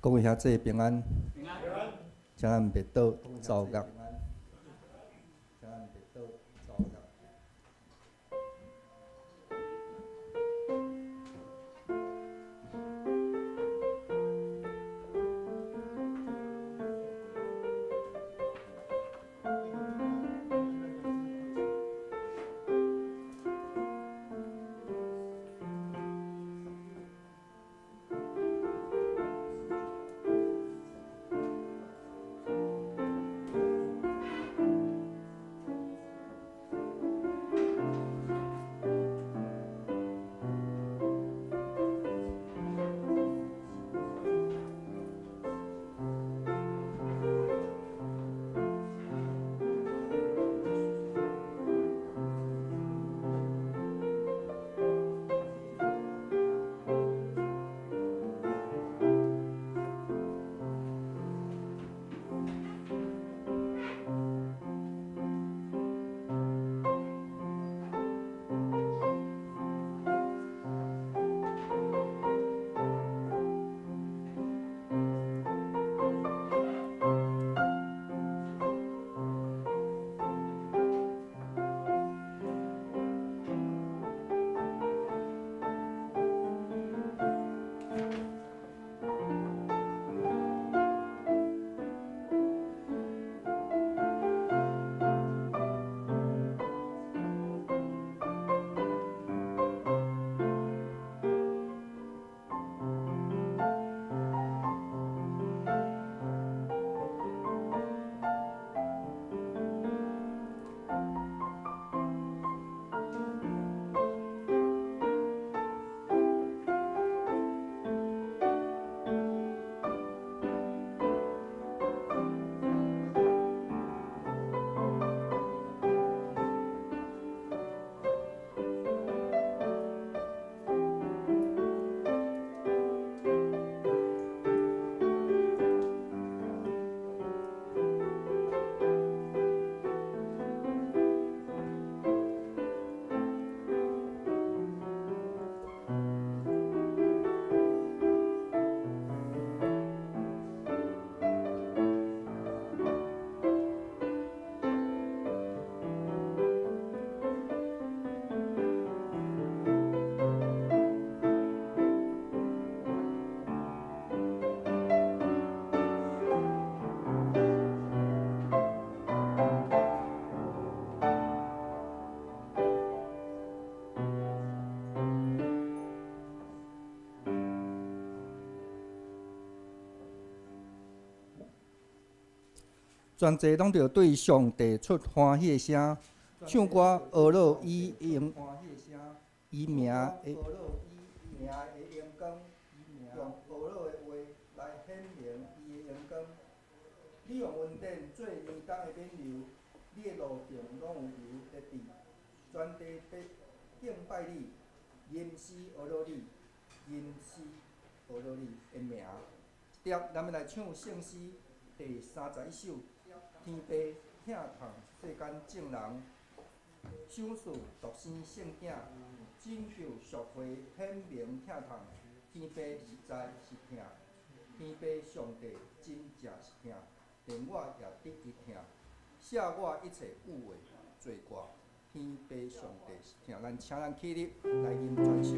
各位兄弟平安，平安，请咱别倒走角。全济拢着对上帝出欢喜的声，唱歌学乐以名，以名的荣光，用学乐的话来显明伊的荣光。你用恩典做年冬的冕旒，你的路上拢有油在滴，全地必敬拜你，吟诗学乐你，吟诗学乐你的名。接，咱们来唱圣诗第31首。天父疼痛世间众人，赏赐独生圣囝，拯救赎回显明疼痛。天父实在是疼，天父上帝真正是疼，连我也得伊疼，赦我一切有为罪过。天父上帝是疼，咱请咱起立来吟全首。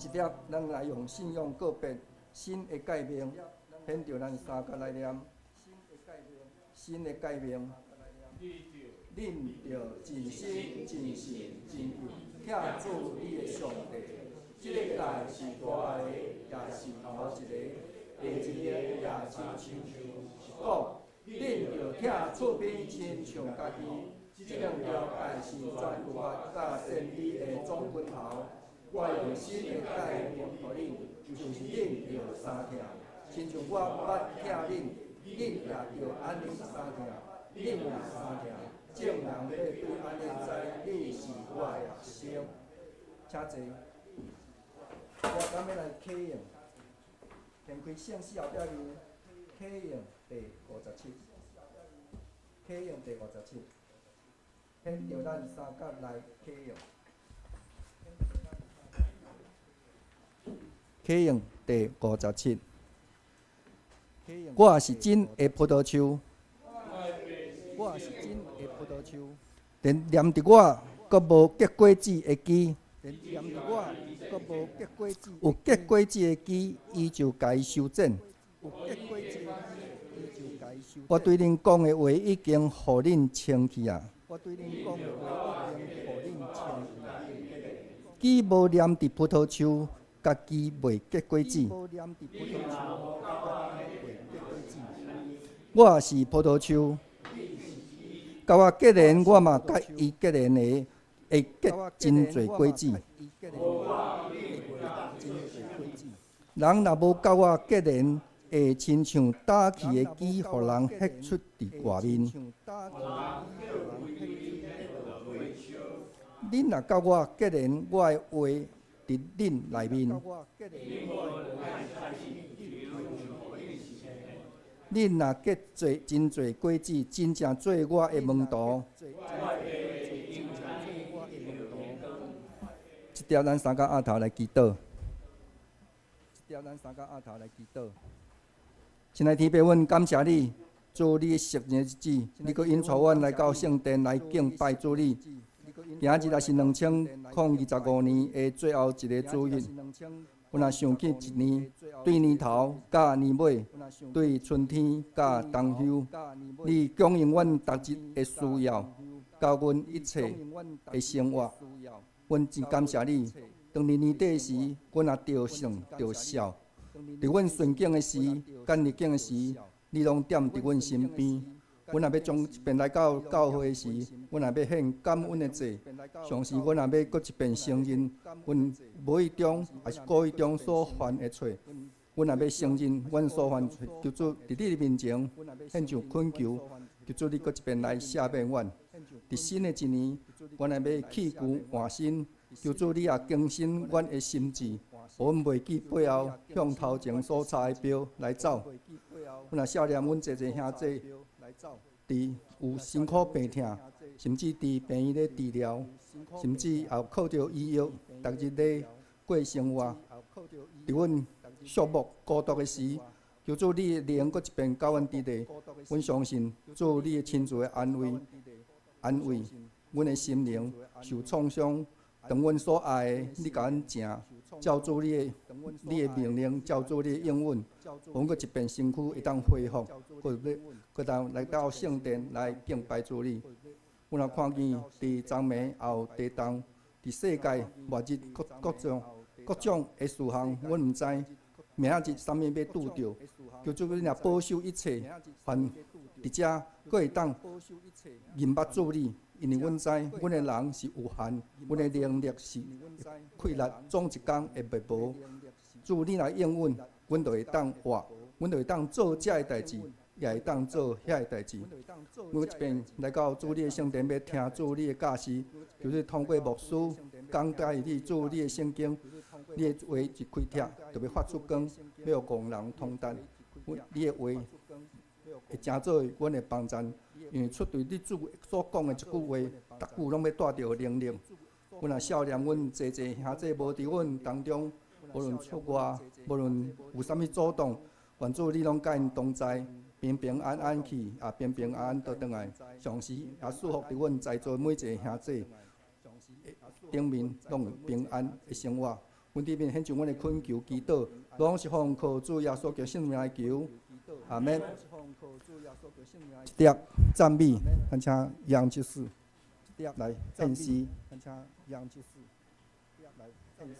一粒，咱来用信用告别新的改名，显着咱三甲来念新的改名。恁着真心、真性、真意，倚主你的上帝。这个代是大个，也是头一个。第二个也亲像是讲，恁着倚厝边亲像家己。这种条代是全律法甲真理的总分头。我用新的改名予恁，就是恁着相听，亲像我捌听恁，恁也着安尼相听，恁也相听。众人要对安尼知，你是我的学生。请坐。我今要来启用，掀开圣诗后壁面，启用第57，启用第57，显着咱三甲来启用。启用第57，我是真的葡萄树。我是真的葡萄树，连念伫我，阁无结果子的枝；连念伫我，阁无结果子。有结果子的枝，伊就该修剪。有结果子的枝，伊就该修剪。我对恁讲的话已经互恁清去啊！我对恁讲的话已经互恁清去啊！枝无念伫葡萄树，家己袂结果子。我是葡萄树。甲我结连，我嘛甲伊结连的，会结真侪果子。人若无甲我结连，会亲像打去的枝，互人赫出伫外面。恁若甲我结连，我的话伫恁内面。恁若结真侪果子，真正做我的门徒。一条咱三甲额头来祈祷。亲爱的天父，阮感谢你，主你圣日日子，你阁引带阮来到圣殿来敬拜主你。今日也是2025年的最后一个主日。阮若想起一年，对年头甲年尾，对春天甲冬秋，你供应阮逐日的需要，甲阮一切的生活。阮真感谢你。当年年底时，阮也着想着笑。伫阮顺境的时，甲逆境的时，你拢踮伫阮身边。阮若要将一遍来到教会时，阮若要献感恩的祭，上时阮若要搁一遍承认，阮无意中还是故意中所犯的错，阮若要承认阮所犯错，求主伫你的面前献上恳求，求主你搁一遍来赦免阮。伫新的一年，阮若要弃旧换新，求主你也更新阮的心智，互阮袂记背后向头前所插的标来走。阮若少年阮济兄弟。伫有辛苦病痛，甚至伫病院咧治疗，甚至也靠着医药，逐日咧过生活。伫阮寂寞孤独的时，求主你的灵搁一遍教阮伫地。阮相信主你的亲自的安慰阮的心灵受创伤。当阮所爱的，你甲阮正，照主你的命令，照主你的应允，互阮搁一遍身躯会当恢复，搁当来到圣殿来敬拜主你。阮若看见伫昨暝也有地动，伫世界末日各种的事项，阮毋知明仔日啥物要拄着，求主你若保守一切，凡伫遮搁会当认捌主你。因为阮知，阮的人是有限，阮的能力是溃烂，总一天会灭无。主你若应允，阮就会当活，阮就会当做遮个代志，也会当做遐个代志。阮一遍来到主你的圣殿，要听主你的教示，就是通过牧师讲解你主你的圣经，你的话一开帖，就要发出光，要互人通达。你的话会真做阮的帮助。因为出对你主所讲的一句话，逐句拢要带着能力。阮若少年，阮济兄弟无伫阮当中，无论出外，无论有啥物阻挡，愿主你拢甲因同在，平平安安去，也平平安安倒转来。上时也祝福伫阮在座每一个兄弟顶面，拢有平安的生活。阮伫面献上阮的恳求祈祷，拢是奉靠主耶稣基督圣名来求，阿免。一碟赞美，恳请杨执事来献诗，恳请杨执事来献诗。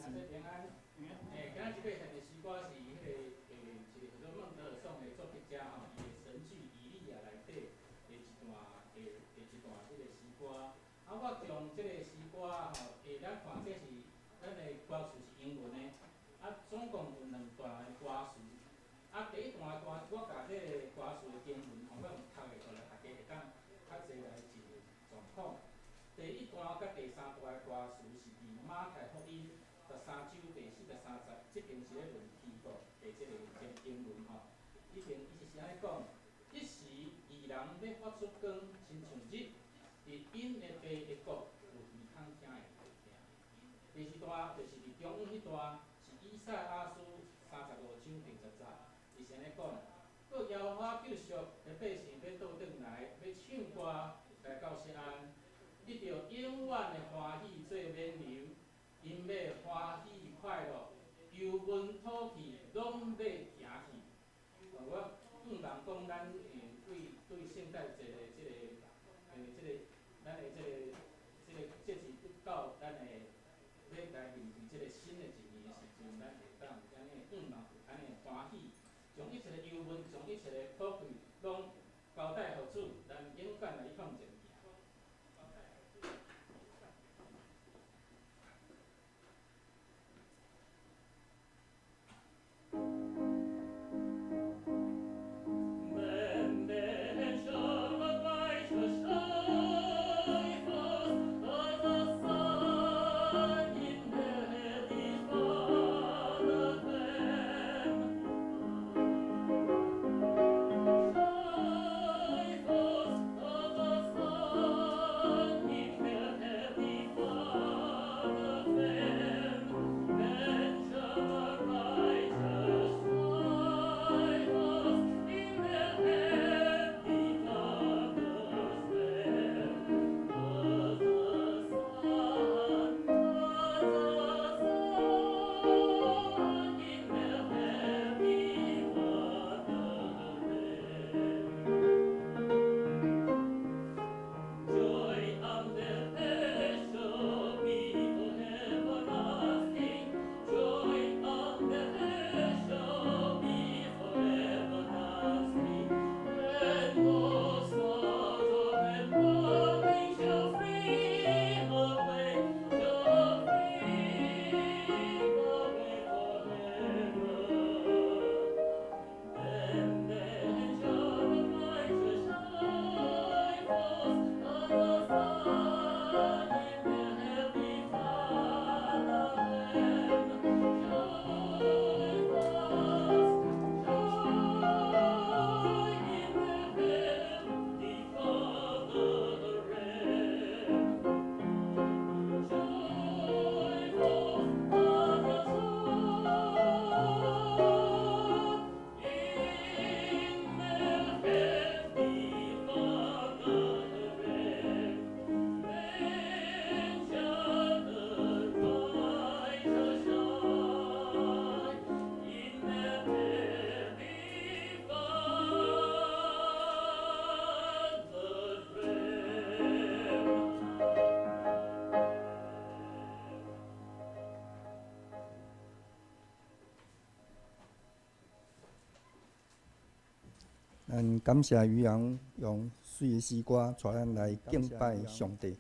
今仔日要献的诗歌是迄个一个叫做孟德尔颂的作曲家吼，伊的神剧《以利亚》内底的一段即个诗歌。啊，我将即个诗歌吼，咱看这是咱的歌词是英文的，啊，总共有2段的歌词。啊，第一段的歌词，我甲即个歌词的经文吼，我用读的，互大家会当较侪来进入状况。第一段甲第3段的歌词是伫马太福音13章第43节，即边是咧论天国的即个经文吼。伊是安尼讲：一时义人要发出光，亲像日，伫因的地的国有耳通听的会听。第2段就是伫中央迄段是以赛亚书35章第10节，伊是安尼讲：各耶和华救赎的百姓要倒转来，要唱歌来到锡安。得到永远的欢喜做冕旒，因要欢喜快乐，忧闷吐气拢要行去。我毋茫讲咱对圣诞节的咱的节日到咱的要来面对这个新的一年的时阵，咱会当有安尼安尼欢喜，将一切的忧闷，将一切的吐气，拢交代互主，咱勇敢来向前。感谢于洋用水的诗歌，带咱来敬拜上帝。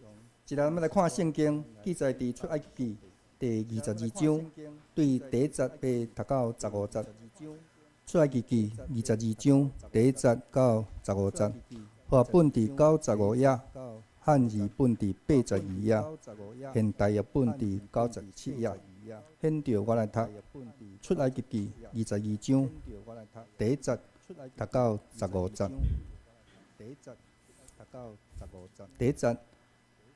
一来，咱要来看圣经，记载伫出埃及记第22章，对第1节要读到15节。出埃及记22章第1节到15节，和本伫95页，汉语本伫82页，现代译本伫97页。现着我来读出埃及记22章第1节。读到15节，第1节，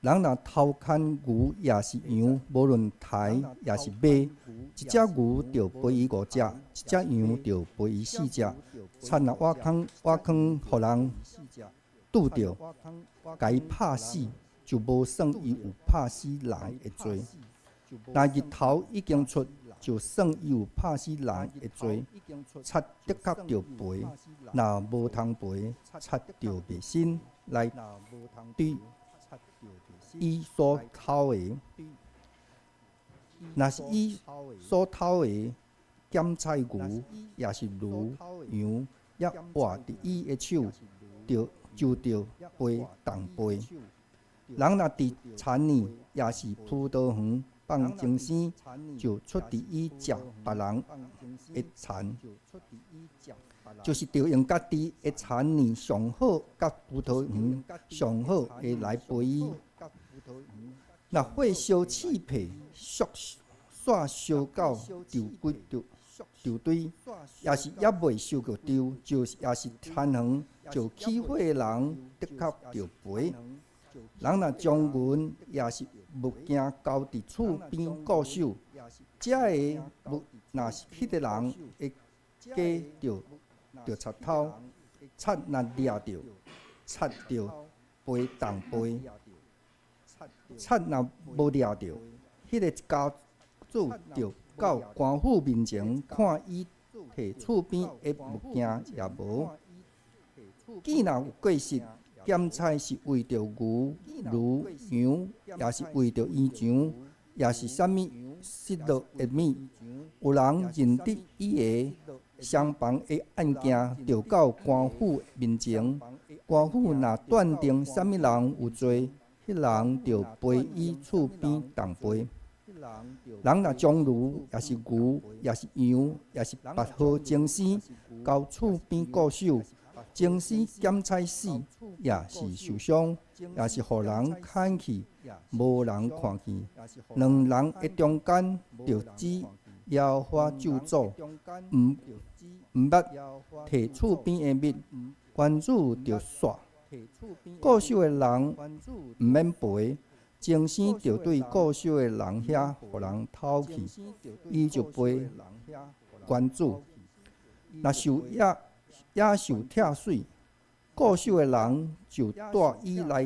人若偷牵牛也是羊，无论豺也是马，一只牛就赔伊5只，一只羊就赔伊4只。田若挖坑，互人拄着，甲伊拍死，就无算伊有拍死人的罪。若日头已经出，就算伊有拍死人的罪，贼的确着赔。若无通赔，贼着袂信来对伊所偷的。若是伊所偷的咸菜牛，也是牛羊，也活伫伊的手，就着赔重赔。人若伫田里，也是葡萄园放精生，就出伫伊食别人的田，就是着用家己的田里上好，甲葡萄园上好的来赔伊。若火烧刺皮，煞烧到丢堆，也是也未烧着丢，就是也是田园，就起火的人的确着赔。人若将银也是物件交伫厝边固守，遮个物若是迄个人会加着贼偷，贼若掠着，贼着赔重赔。贼若无掠着，迄个家主着到官府面前看伊摕厝边的物件也无。既若有过失，咸菜是为着牛、羊，也是为着衣裳，也是啥物失落的物，有人认得伊个相房的案件，着到官府面前，官府若断定啥物人有罪，迄人着赔伊厝边重赔。人若将驴，也是牛，也是羊，也是别号精生，交厝边固守，精生咸菜死，也是受伤，也是互人牵去，无人看见。两人的中间着指耶和华咒诅，毋捌摕厝边的物，关主着煞。固守的人毋免赔，精生着对固守的人遐，互人偷去，伊就赔关主。若野兽拆水，固守的人就带伊来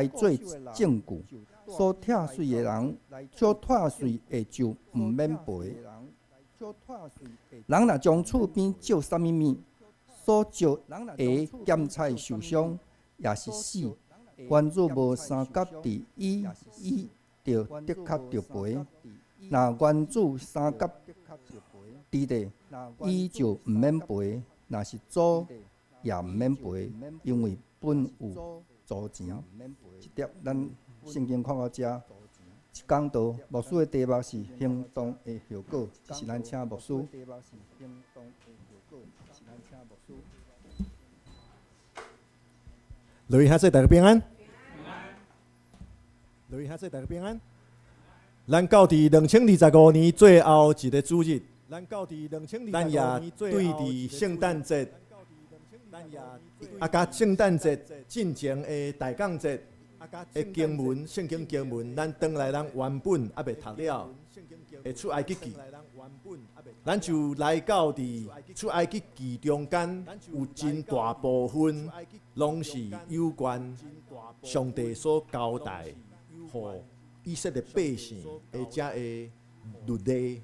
做证据。所拆水的人，所拆水的就毋免赔。人若将厝边借啥物物，所借的咸菜受伤，也是死。关主无三甲伫伊着的确着赔。若关主三甲伫地，伊就毋免赔。若是租也毋免赔，因为本有租钱。即点咱圣经看到遮，一讲道牧师的题目是行动的效果，这是咱请牧师。落去下说大家平安。落去下说大家平安。咱到伫2025年最后一个主日，咱也对伫圣诞节，甲圣诞节进前的大降节的经文，圣经经文，咱转来咱原本还未读了的出埃及记，咱就来到伫出埃及记中间，有真大部分拢是有关上帝所交代，互以色列百姓的遮的律例，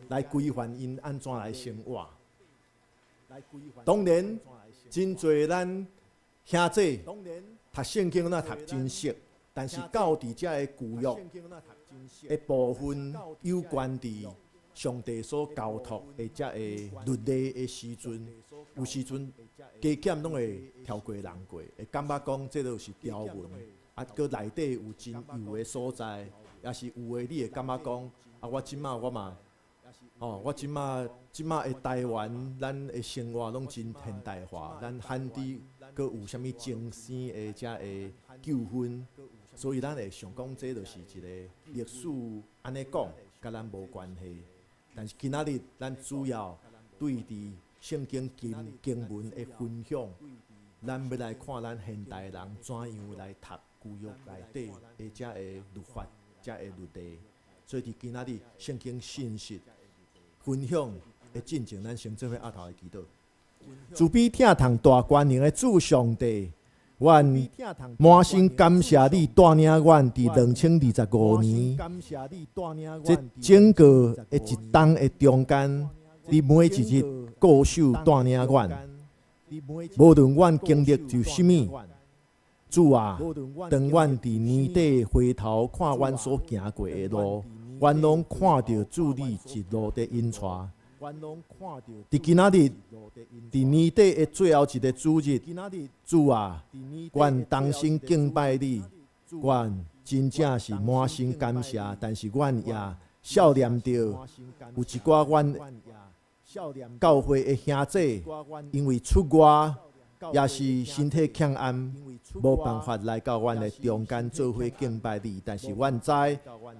来规范因安怎来生活。当然，真侪咱兄弟读圣经那读真熟，但是到伫遮的旧约的部分，有关伫上帝所交托的遮的律例的时阵，有时阵加减拢会超过人过，会感觉讲这都是条文。搁内底有真有的所在，也是有的，你会感觉讲，我即马我嘛，我即马的台湾，咱的生活拢真现代化，咱罕伫搁有啥物精神的遮的纠纷，所以咱会想讲，这就是一个历史安尼讲，甲咱无关系。但是今仔日咱主要对伫圣经经文的分享，咱要来看咱现代人怎样来读。旧约内底的遮个律法、遮个律例，所以伫今仔日圣经信息分享的进程，咱先做伙压头来祈祷。慈悲疼痛大权能的主上帝，阮满心感谢你带领阮伫2025年，这整个的一冬的中间，你每一日固守带领阮，无论阮经历就甚物，主啊，当阮伫年底回头看阮所行过的路，阮拢看到主你一路的引带。伫今仔日，伫年底的最后一个主日，主啊，阮当心敬拜你，阮真正是满心感谢，但是阮也少念着有一寡阮教会的兄弟，因为出外也是身体欠安，无办法来到阮的中间做伙敬拜你，但是阮知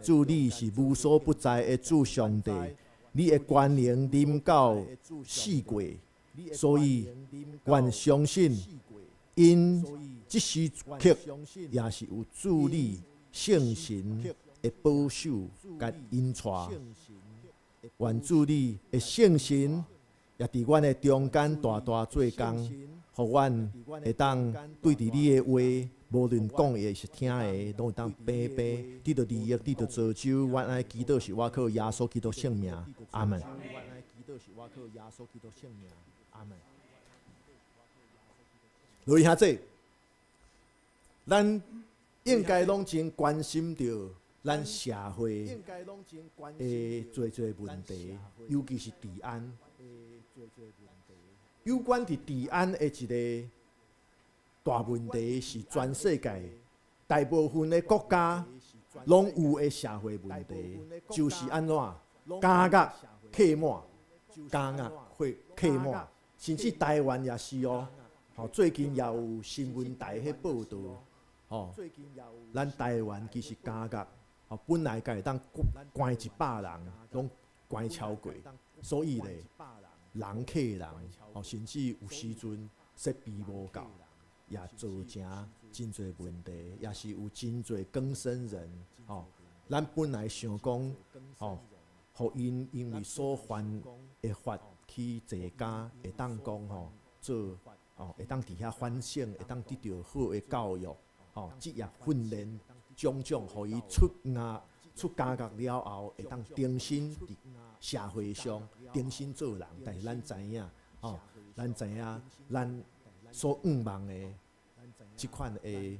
主你是无所不在的主上帝。你的权能临到四界，所以阮相信，因即时刻也是有主你圣神的保守甲引带。愿主你的圣神也伫阮的中间大大做工，互阮会当对伫你的话。无论讲的是听的，拢会当平平，得到利益，得到造就。阮爱祈祷是我靠耶稣基督圣名，阿门。落去兄弟，咱应该拢真关心着咱社会的侪问题，尤其是治安。有关伫治安的一个大问题是全世界大部分的国家拢有的社会问题，就是安怎监狱客满，监狱客满，甚至台湾也是哦。最近也有新闻台迄报道，咱台湾其实监狱本来该会当关100人，拢关超过，所以咧人客人，甚至有时阵设备无够。也造成真侪问题，也是有真侪更生人。咱本来想讲，互因为所犯的法去坐监，会当讲做会当伫遐反省，会当得到好的教育，职业训练，种种，互伊出监狱了后，会当重新伫社会上重新做人。但是咱知影，咱所仰望的即款的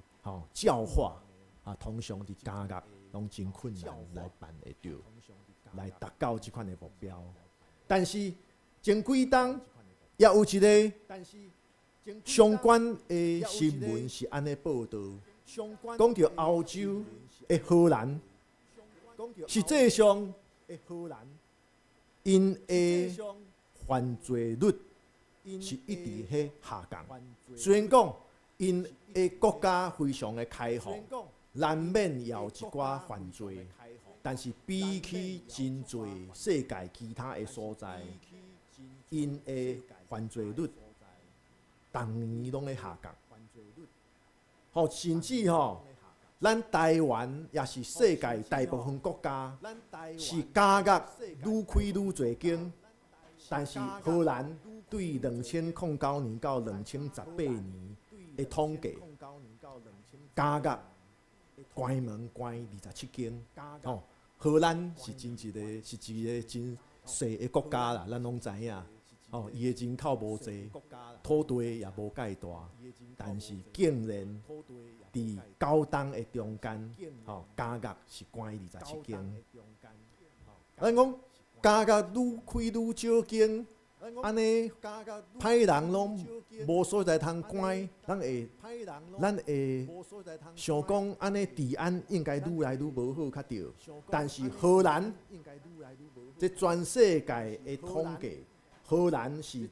教化通常伫监狱拢真困难来办会到，来达到即款的目标。但是前几冬也有一个相关的新闻是安尼报道，讲到欧洲的荷兰，实际上因的犯罪率是一直喺下降。虽然讲因的国家非常的开放，难免也有一寡犯罪，但是比起真侪世界其他的所在，因的犯罪率当年拢在下降。甚至咱台湾也是世界大部分国家是监狱愈开愈侪间，但是荷兰对2009年到2018年的统计，监狱关门关27间。荷兰是一个真小的国家啦，咱拢知影。伊的人口无济，土地也无介大，但是竟然伫9冬的中间，监狱是关27间。咱讲监狱愈开愈少间，安尼歹人拢无所在通关，咱会想讲安尼治安应该愈来愈无好较对。但是荷兰，这全世界的统计。荷兰是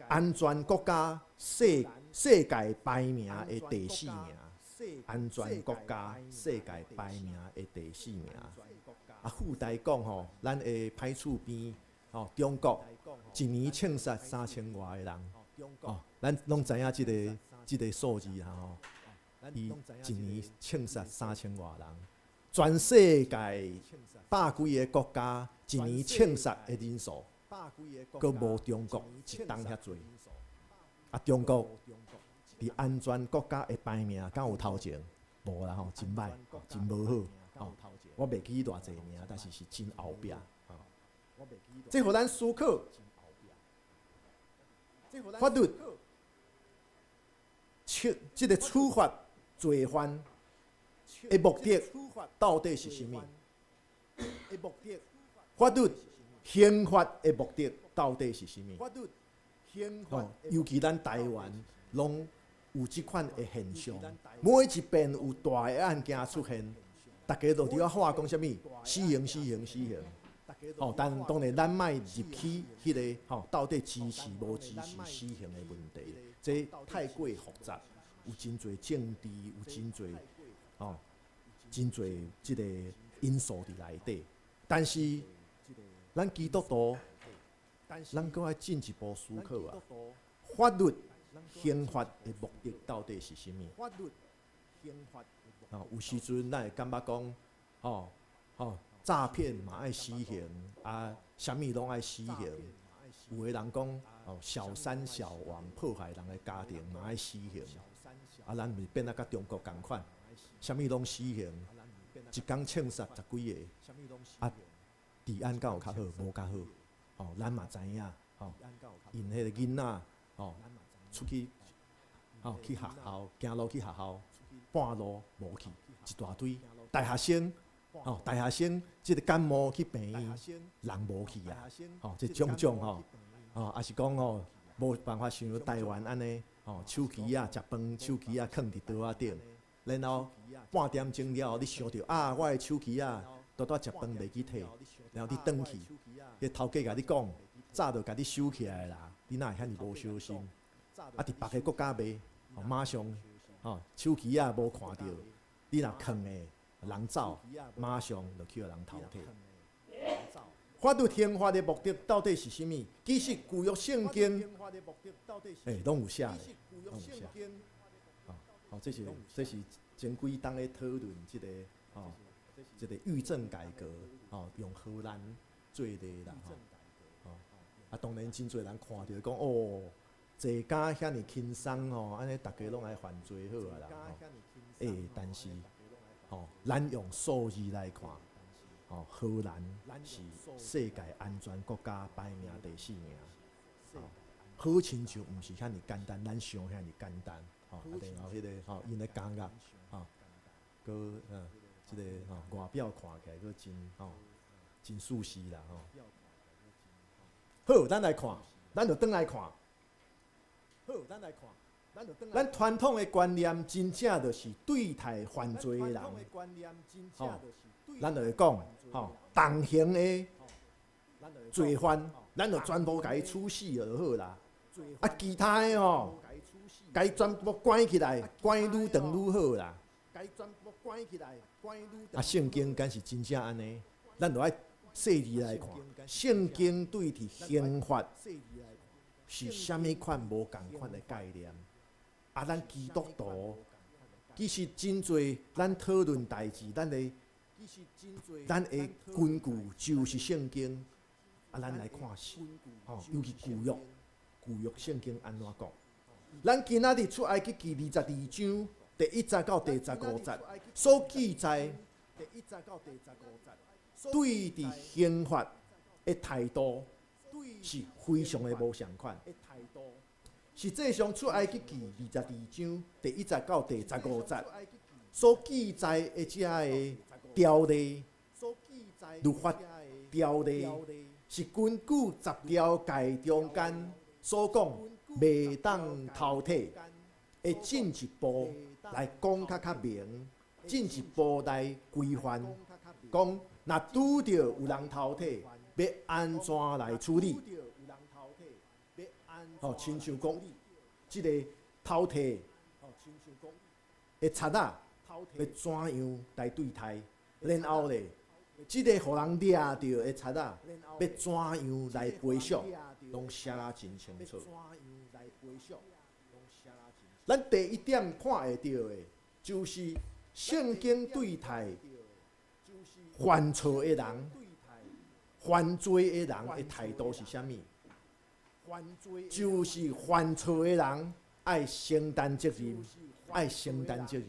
安全国家世界排名的第4名，安全国家世界排名的第4名。附带讲咱的歹厝边中国一年枪杀3000多个人，咱拢知影这个数字伊一年枪杀3000多人，全世界百几个国家一年枪杀的人数。佫无中国一冬遐侪，中国伫安全国家的排名敢有头前？无啦吼，真歹，真无好。吼，我袂记偌济名，但是是真后壁。这互咱思考，法律即个处罚罪犯的目的到底是啥物？法律刑罚的目的到底是啥物？哦，尤其咱台湾，拢有即款的现象，每一遍有大的案件出现，大家都伫遐喊讲啥物？死刑，死刑，死刑。哦，但当然咱莫入去迄个吼，到底支持无支持死刑的问题，这太过复杂，有真侪政治，有真侪哦，真侪即个因素伫内底。但是咱基督徒，咱搁爱进一步思考啊，法律刑罚的目的到底是啥物？哦，有时阵咱会感觉讲，哦，诈骗嘛爱死刑，啊，啥物拢爱死刑。有个人讲，哦，小三小王迫害人的家庭嘛爱死刑。啊，咱咪变啊甲中国共款，啥物拢死刑，一工枪杀10几个。啊，治安敢有较好？无较好。哦，咱嘛知影，哦，因迄个囡仔，哦，出去，哦，去学校，行路去学校，半路无去，一大堆大学生。哦，大学生即个感冒去病院，人无去啊！哦，即种种吼，哦，也是讲哦，无办法像台湾安尼，哦，手机啊，食饭手机啊，放伫桌仔顶，然后半点钟了后，你想着啊，我的手机啊，拄食饭袂记摕，然后你转去，迄头家甲你讲，早就甲你收起来啦，你哪会遐尔无小心？啊，伫别个国家卖，哦，马上，哦，手机啊无看着，你若囥诶。人走，马上就去互人淘汰。法律刑罚的目的到底是啥物？其实旧约圣经，拢有写的，拢有写。哦，这是前几档咧讨论即个哦，即个狱政改革哦，用荷兰做例啦吼。啊，当然真侪人看着讲哦，坐监遐尼轻松哦，安尼大家拢爱犯罪好啊啦。但是。哦，咱用数字来看，哦，荷兰是世界安全国家排名第4名，哦，好亲像毋是遐尼简单，咱想遐尼简单，哦，然后迄个吼，因咧监狱，哦，搁即个吼外表看起来搁真舒适啦，吼。好，咱来看，咱就转来看，好，咱来看。咱传统的观念真正就是对待犯罪的人，吼，咱就会讲，吼，重刑的罪犯，咱就全部甲伊处死就好啦。啊，其他的吼，甲伊全部关起来，关愈长愈好啦。啊，圣经敢是真正安尼？咱就爱细致来看，圣经对伫刑罚是虾米款无共款的概念。啊，咱基督徒其实真侪，咱讨论代志，咱的根据就是圣经。啊，咱来看吼，尤其旧约圣经安怎讲？咱今仔日出埃及记22章第1节到第15节所记载，对伫刑罚的态度是非常的无相款。实际上，出埃及记22章第1节到第15节所记载的遮个条例、律法条例，是根据10条戒中间所讲，袂当偷摕，会进一步来讲较明，进一步来规范，讲若拄着有人偷摕，要安怎来处理？哦，亲像讲，即个偷摕的贼仔要怎样来对待？然后咧，即个互人掠着的贼仔要怎样来赔偿？拢写啊真清楚。咱第一点看会到的，就是圣经对待犯错的人、犯罪的人的态度是啥物？就是犯错的人爱承担责任，爱承担责任。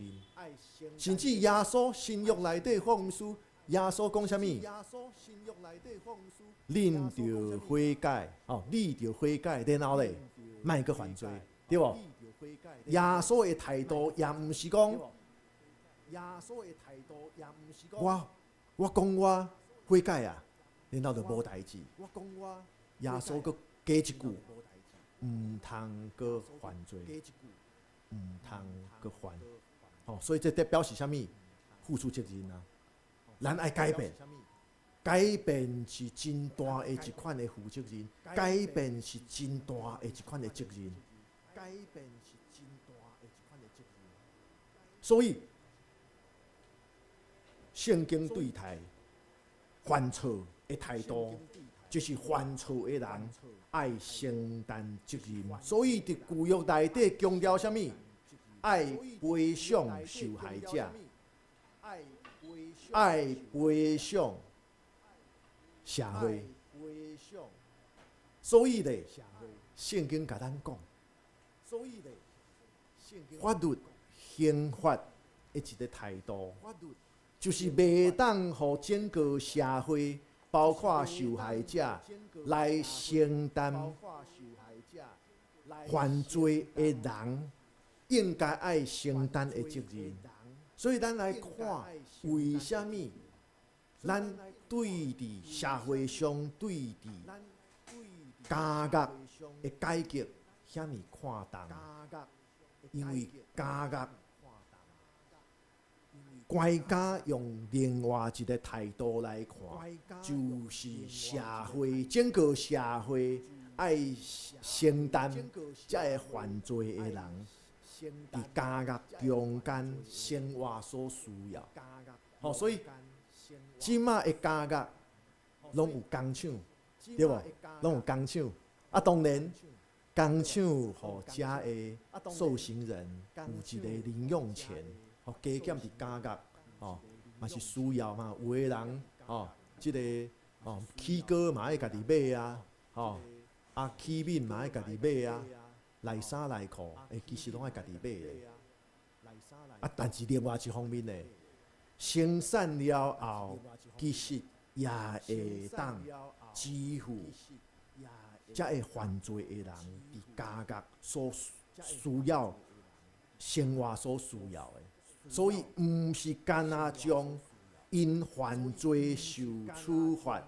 甚至耶稣新约内底福音书，耶稣讲啥物？恁着悔改，你着悔改，然后咧，莫阁犯罪，对无？耶稣的态度也毋是讲，我讲我悔改啊，然后就无代志。耶稣阁加一句，毋通阁犯罪，毋通阁犯。所以这表示啥物？付出责任啊！咱爱改变，改变是真大的一款的负责任，改变是真大的一款的责任。所以，圣经对待犯错的态度，就是犯错的人爱承担责任。所以，伫旧约内底强调啥物？爱赔偿受害者，爱赔偿社会。所以咧，圣经甲咱讲，法律、刑法的一个态度，就是袂当互整个社会，包括受害者来承担犯罪的人应该爱承担的责任。所以咱来看，为什么咱对伫社会上对伫家业的改革遐尼看重？因为家业国家用另外一个态度来看，就是社会整个社会爱承担才会犯罪的人伫家业中间生活所需要。所以即马的家业拢有工厂，对无？拢有工厂。当然，工厂互遮的受刑人有一个零用钱，加减伫家业，嘛是需要嘛。有的人，即个起锅嘛爱家己买啊，起面嘛爱家己买啊，内衫内裤，其实拢爱家己买的。但是另外一方面呢，生产了后，其实也会当支付才会犯罪的人伫家业所需要、生活所需要的。所以，毋是干那将因犯罪受处罚，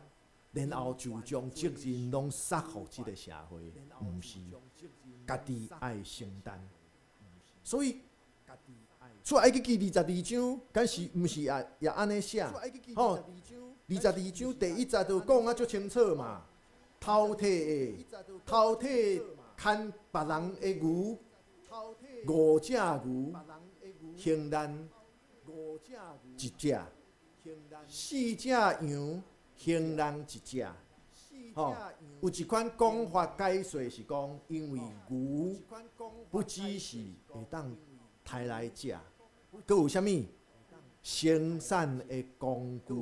然后就将责任拢撒互即个社会，毋是，家己爱承担。所以，出埃及记22章，敢是毋是也安尼写？22章第1节就讲足清楚嘛。偷摕牵别人的牛，5只牛，刑人1只；4只羊，刑人1只。有一款讲法解说是讲，因为牛不只是会当杀来食，阁有啥物？生产的工具，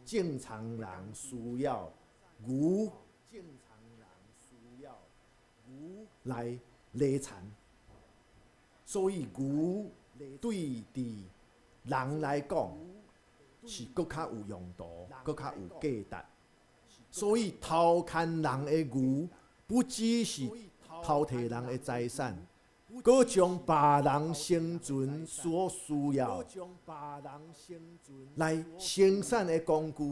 正常人需要牛来犁田，所以牛对伫人来讲是搁较有用途，搁较有价值。所以偷牵人的牛，不只是偷摕人的财产。搁将别人生存所需要来生产的工具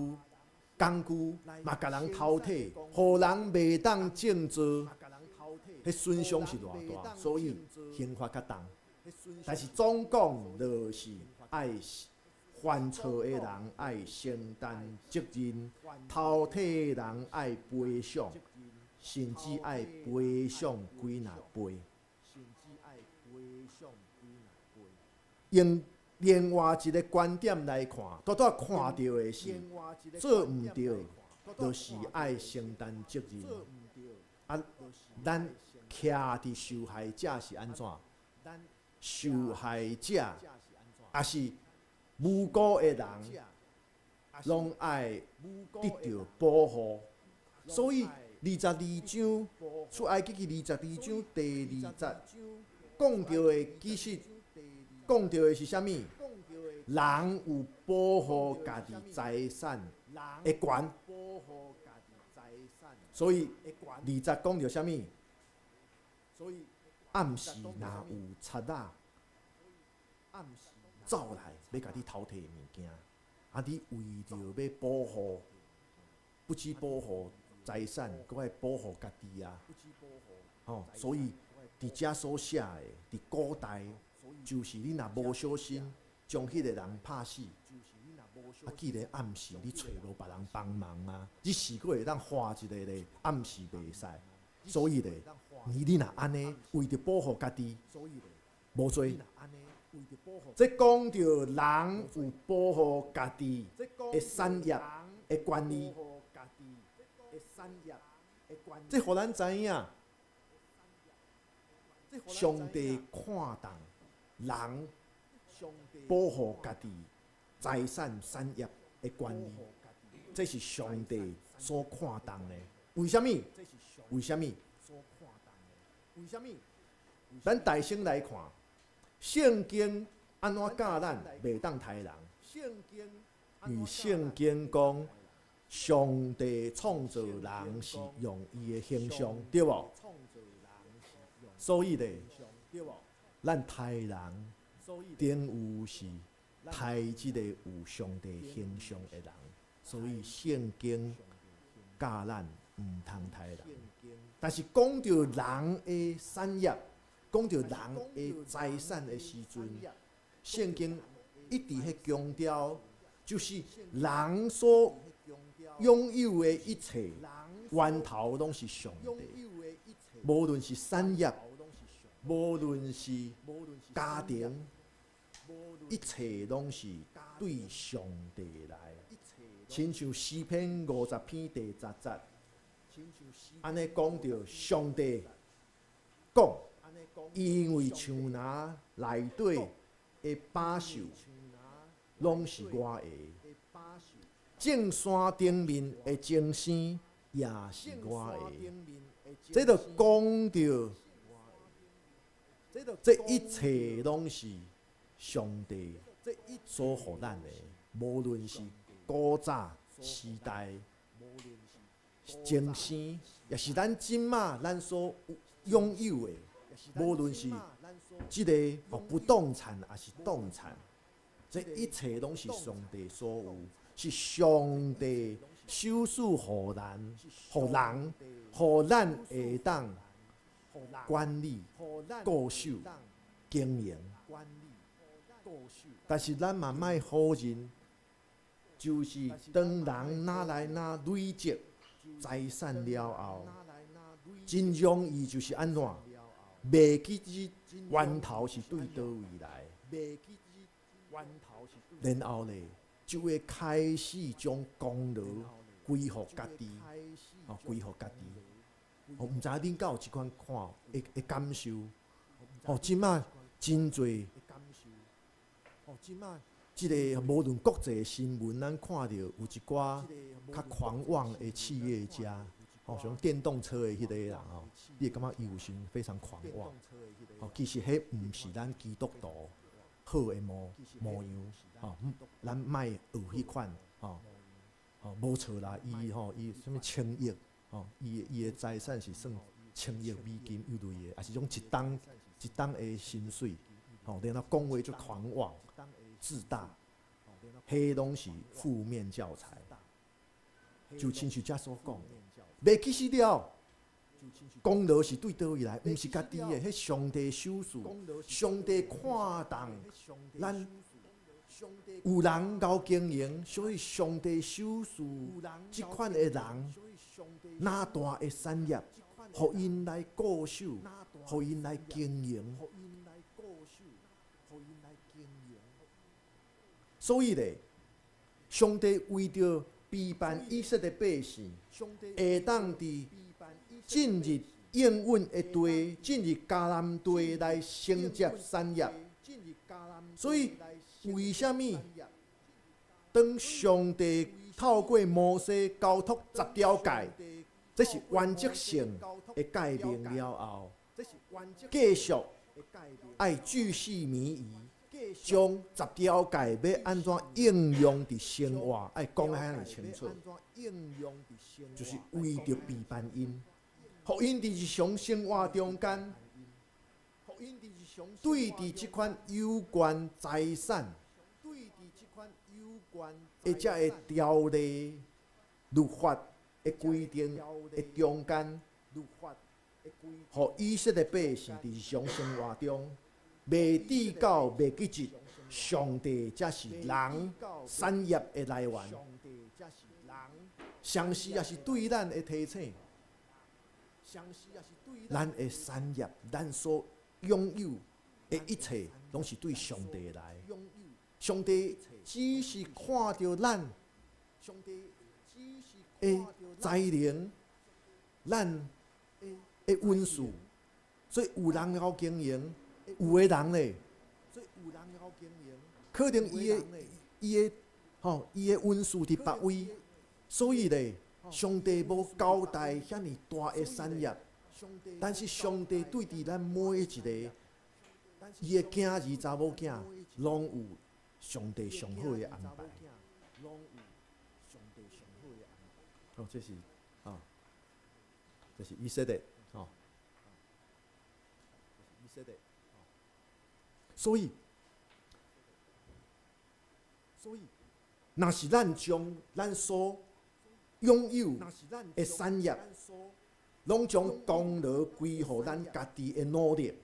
嘛，甲人偷摕，互人袂当正做，迄损伤是偌大，所以刑罚较重。但是总讲就是爱犯错的人爱承担责任，偷摕人爱赔偿，甚至爱赔偿几若倍。用另外一个观点来看，看到的是做毋对，就是爱承担责任。咱徛伫受害者是安怎？受害者也是无辜的人，拢爱得到保护。所以22章，出埃及记22章第2节，讲到的其实讲到的是啥物？人有保护家己财产的权，所以20节讲到啥物？暗时若有贼仔走来要甲你偷摕物件，啊，你为着要保护，不只保护财产，搁要保护家己啊！所以伫遮所写的，伫古代就是你若无小心将迄个人拍死，啊，既然暗时你找无别人帮忙啊，你是阁会当花一个咧，暗时袂使。所以咧，你若安尼为着保护家己，无做。这讲到人有保护家己的产业的权利，这互咱知影，上帝看重人保护家己财产产业的权利，这是上帝所看重的。为什么？为什么？咱大声来看，圣经安怎教咱袂当杀人？与圣经讲，上帝创造人是用伊的形象，对无？所以咧，咱杀人，等于是杀即个有上帝形象的人。所以圣经教咱毋通杀人。但是讲到人的产业，讲到人的财产的时阵，圣经一直喺强调，就是人所拥有的一切，源头拢是上帝。无论是产业，无论是家庭，一切拢是对上帝来。亲像诗篇50篇第10节。安尼讲到上帝讲，因为树林内底的百兽，拢是我的；正山顶面的精星，也是我的。这就讲到，这一切拢是上帝所予咱的，无论是古早时代。精星也是咱今嘛咱所拥有的，无论是即个不动产还是动产，这一切拢是上帝所有，是上帝手赐予人，予咱会当管理、固守、经营。但是咱嘛莫否认，就是当人拿来累积财产了后，真容易就是安怎？袂记这源头是对倒位来，然后咧就会开始将功劳归乎家己，归乎家己。毋知恁敢有即款看的感受？即马真侪，即个无论国际新闻，咱看到有一寡较狂妄的企业家，像电动车的迄个人你会感觉伊有时非常狂妄。其实迄毋是咱基督徒好的模样。咱莫学迄款无错啦。伊什物千亿伊的财产是算1000亿美金以内的，也是种一档的薪水。然后讲话就狂妄。自大，迄拢是负面教材。就亲像遮所讲，袂记死了，功劳是对倒位来？毋是家己的，迄上帝手赐，上帝看重咱有人够经营，所以上帝手赐即款的人，哪大的产业，互因来固守，互因来经营。所以咧，上帝为着陪伴以色列百姓，会当伫进入应允的地，进入迦南地来承接产业。所以为什么当上帝透过摩西交托10条诫，这是原则性的解明了后，继续爱巨细靡遗，将10条戒要安怎应用伫生活，爱讲遐尼清楚，就是为着陪伴因，互因伫日常生活中间，对伫即款有关财产，或者会条例、律法的规定的中间，互以色列百姓伫日常生活中，未至到未记住，上帝才是人产业的来源，上司也是对咱的提醒，咱的产业，咱所拥有的一切，拢是对上帝来。上帝只是看到咱的才能，咱的温数，所以有人晓经营，有的人咧，可能伊的温数伫别位，所以咧，上帝无交代遐尼大的产业，但是上帝对伫咱每一个，伊的囝儿查某囝，拢有上帝上好的安排。哦，这是这是以色列，所以，若是咱将咱所拥有的产业，拢将功劳归乎咱家己的努力，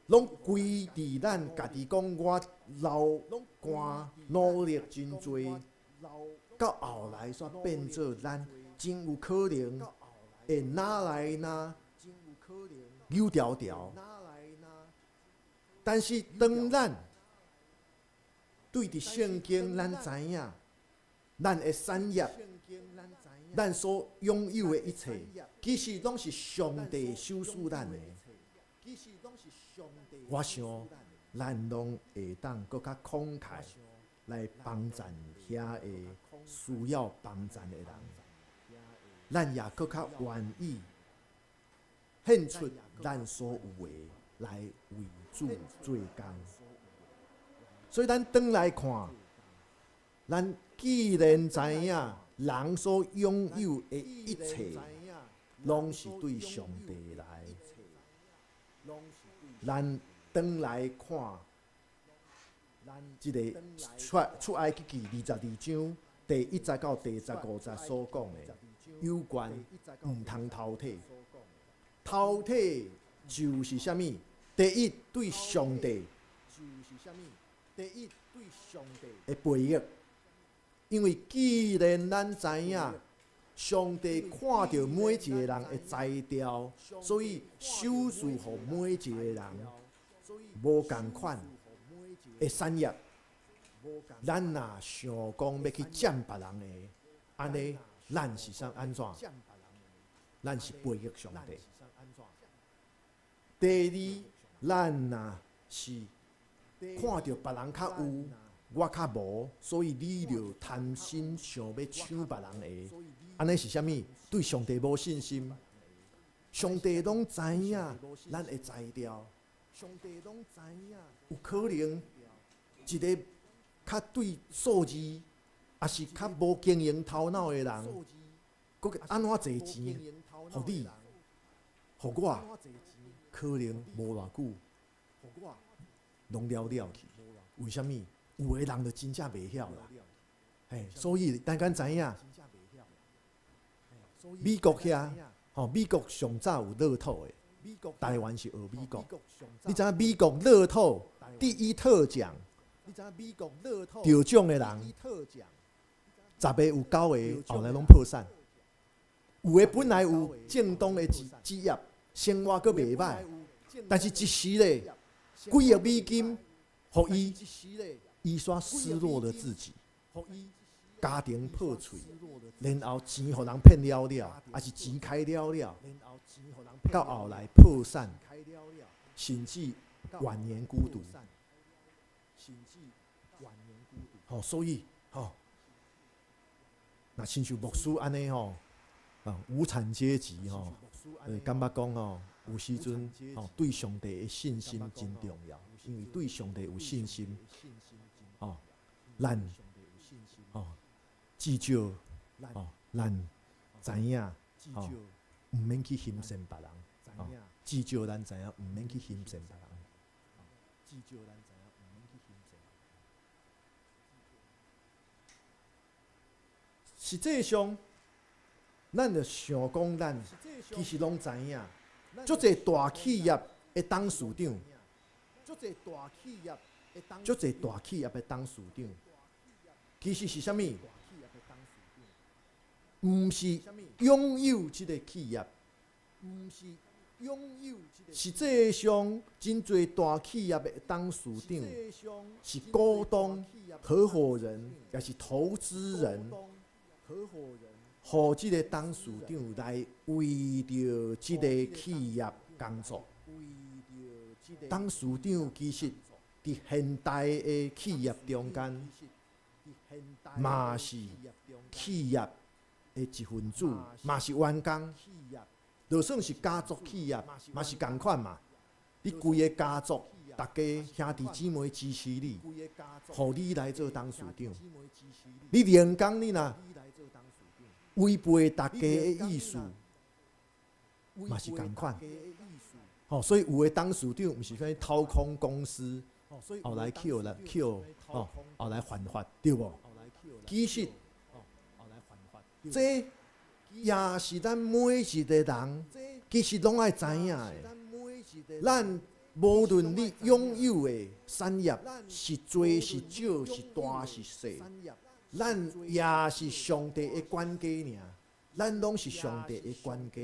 拢归伫咱家己讲我流汗努力真多，到后来煞变做咱真有可能会哪来哪扭条条。但是当咱对伫圣经，咱知影，咱的产业，咱所拥有的一切，其实拢是上帝授予咱的。我想，咱拢会当搁较慷慨来帮赞遐个需要帮赞的人，咱也搁较愿意献出咱所有的来为主做工。所以咱转来看，咱既然知影人所拥有的一切，拢是对上帝来，咱转来看，即个出埃及记22章第1节到第15节所讲的，有关毋通偷摕。偷摕就是啥物？第一，对上帝的背逆。因为既然咱知影，上帝看到每一个人的才调，所以授予予每一个人无共款的产业。咱若想讲要去占别人的，安尼咱是安怎？咱是背逆上帝。第二，咱若是看到别人较有，我较无，所以你就贪心想要抢别人的，安尼是啥物？对上帝无信心。上帝拢知影咱的才调，有可能一个较对数字，也是较无经营头脑的人，佮安怎侪钱，互你，互我，可能无偌久，拢了了去。为什么？有的人就真正袂晓啦。所以大家知影，美国遐，美国上早有乐透的，台湾是学美国。你知影美国乐透第一特奖？得奖的人，10个有9个后来拢破产。有的本来有正当的职业，生活阁袂歹，但是一时咧，几亿美金，互伊煞失落了自己，家庭破碎，然后钱互人骗了了，还是钱开了了，到后来破产，甚至晚年孤独。所以，若亲像牧师安尼无产阶级感觉讲有时阵对上帝的信心真重要，因为对上帝有信心，咱至少咱知影毋免去欣赏别人，至少咱知影毋免去欣赏别人。实际上，咱着想讲，咱其实拢知影，足侪大企业的董事长，足侪大企业的董事长，其实是啥物？毋是拥有即个企业，实际上真侪大企业的董事长是股东、合伙人，也是投资人。互即个董事长来为着即个企业工作。董事长其实伫现代的企业中间，嘛是企业的一份子，嘛是员工。就算是家族企业，嘛是共款嘛。你规个家族，大家兄弟姊妹支持你，互你来做董事长。你员工你若违背大家的意思，嘛是共款。所以有的董事长毋是啥掏空公司，来来犯法，对无？其实，这也是咱每一个人，其实拢爱知影的。咱无论你拥有的产业是多是少，是大是细。咱也是上帝的管家尔，咱拢是上帝的管家。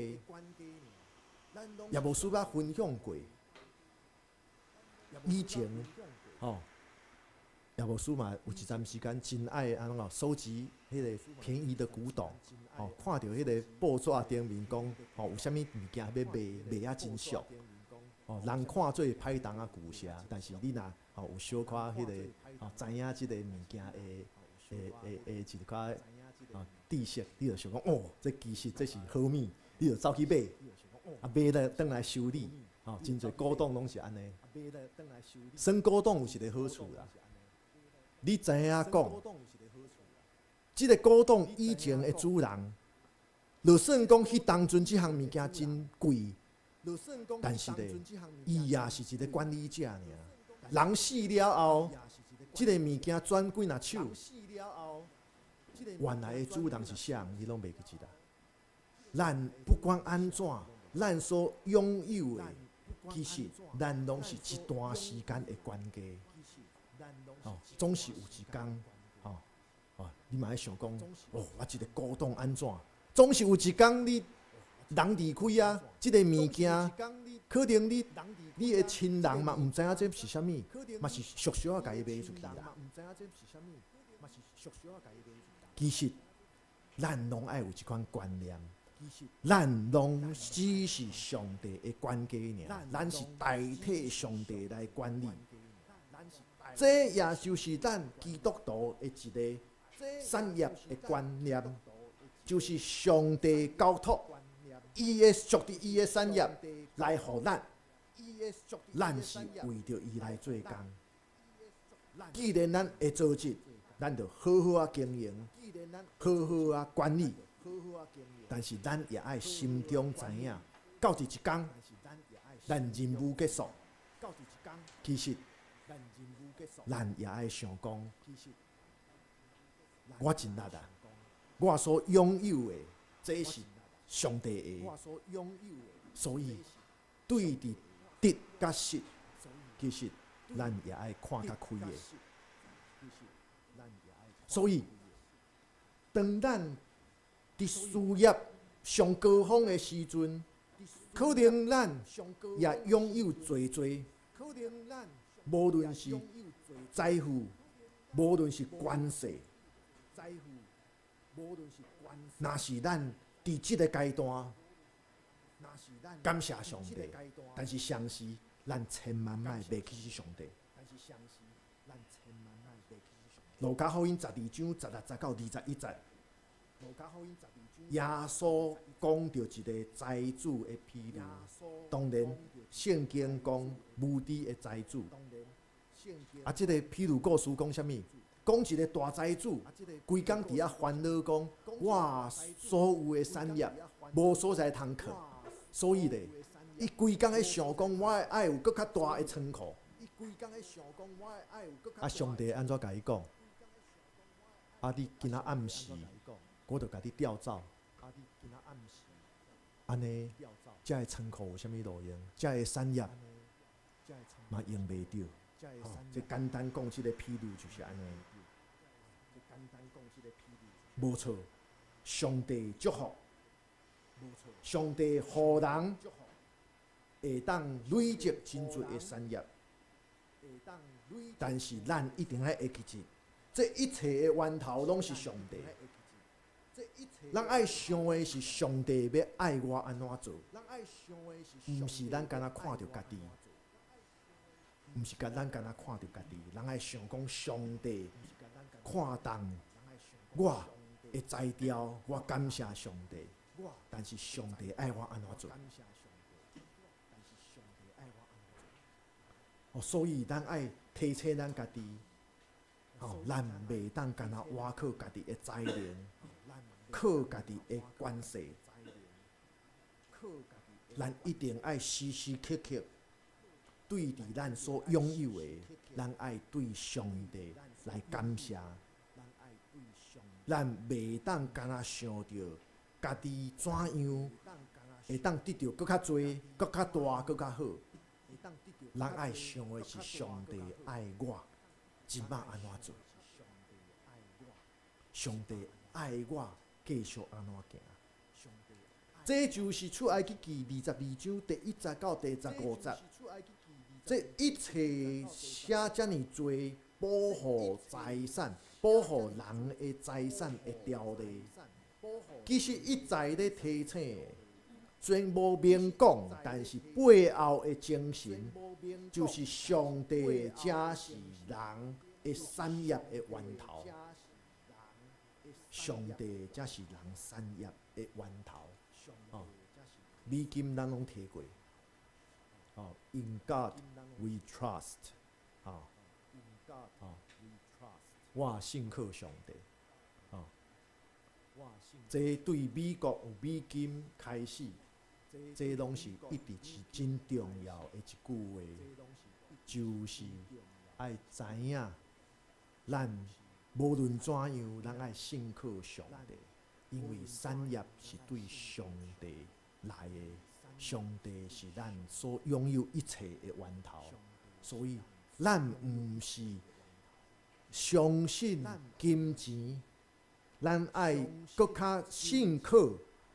也无需要分享过，以前也无需嘛有一段时间真爱收集迄个便宜的古董，看到迄个报纸顶面讲有啥物物件要卖啊真俗，人看做歹当啊旧车，但是你若有小可迄个知影即个物件的。一寡知识，你就想讲这其实这是好物，你就走去买，买了转来修理，真侪古董拢是安尼。耍古董有一个好处啦，你知影讲，即个古董以前的主人，就算讲迄当阵即项物件真贵，但是咧，伊也是一个管理者尔。人死了后，即个物件转几若手。原来的主人是啥，你拢袂去知道。咱不管安怎，咱所拥有的，其实咱拢是一段时间的管家。总是有一天，你嘛爱想讲，我一个古董安怎？总是有一天你人离开啊，即个物件，可能你的亲人嘛，毋知影这是啥物，嘛是俗俗啊，甲伊卖出去啦。其实，咱拢爱有一款观念，咱拢只是上帝的管家尔，咱是代替上帝来管理。这也就是咱基督徒的一个产业的观念，就是上帝交托伊的属于伊的产业来互咱，咱是为着伊来做工。既然咱会做这，咱就好好啊经营，好好啊管理。但是咱也爱心中知影，到一天，咱任务结束，其实咱也爱想讲，我真力啊！我所拥有的，这是上帝的，所以对伫得甲失，其实咱也爱看较开的。所以，当咱伫事业上高峰的时阵，可能咱也拥有侪，无论是财富，无论是关系，若是咱伫即个阶段，感谢上帝，但是相时咱千万莫袂记上帝。路加福音12章16、19、21节，耶稣讲到一个财主的比喻，当然圣经讲无知的财主。啊，即个比喻故事讲啥物？讲一个大财主，规工伫遐烦恼讲，我所有的产业无所在通靠，所以咧，伊规工咧想讲，我爱有搁较大的仓库。啊，上帝安怎甲伊讲？啊，你今仔暗时，我著甲你调走。安尼，遮个仓库有啥物路用？遮个产业嘛用袂着。即简单讲，即个比喻就是安尼。无错，上帝祝福，上帝互人会当累积真侪的产业，但是咱一定要会记住，这一切的源头拢是上帝。咱爱想的是上帝要爱我安怎做，毋是咱干那看着家己，毋是咱干那看着家己。咱爱想讲上帝看重我的才调，我感谢上帝。但是上帝爱我安怎做？所以咱爱提醒咱家己，咱袂当干那倚靠家己的才能，靠家己的关系。咱一定爱时时刻刻对伫咱所拥有的，咱爱对上帝来感谢。咱袂当干那想着家己怎样会当得到搁较侪、搁较大、搁较好。咱爱想的是上帝爱我，即摆安怎做？上帝爱我，继续安怎行？这就是出埃及记22章第1节到第15节。这一切写遮尔多保护财产、保护人的财产的条例，其实一再咧提醒，虽然无明讲，但是背后的精神就是上帝才是人的产业的源头。上帝才是人产业的源头。美金咱拢提过。In God we trust。我信靠上帝。这对美国有美金开始，这拢是一直是真重要的一句话，就是爱知影，咱无论怎样，咱爱信靠上帝，因为产业是对上帝来的，上帝是咱所拥有一切的源头，所以咱毋是相信金钱。咱爱搁较信靠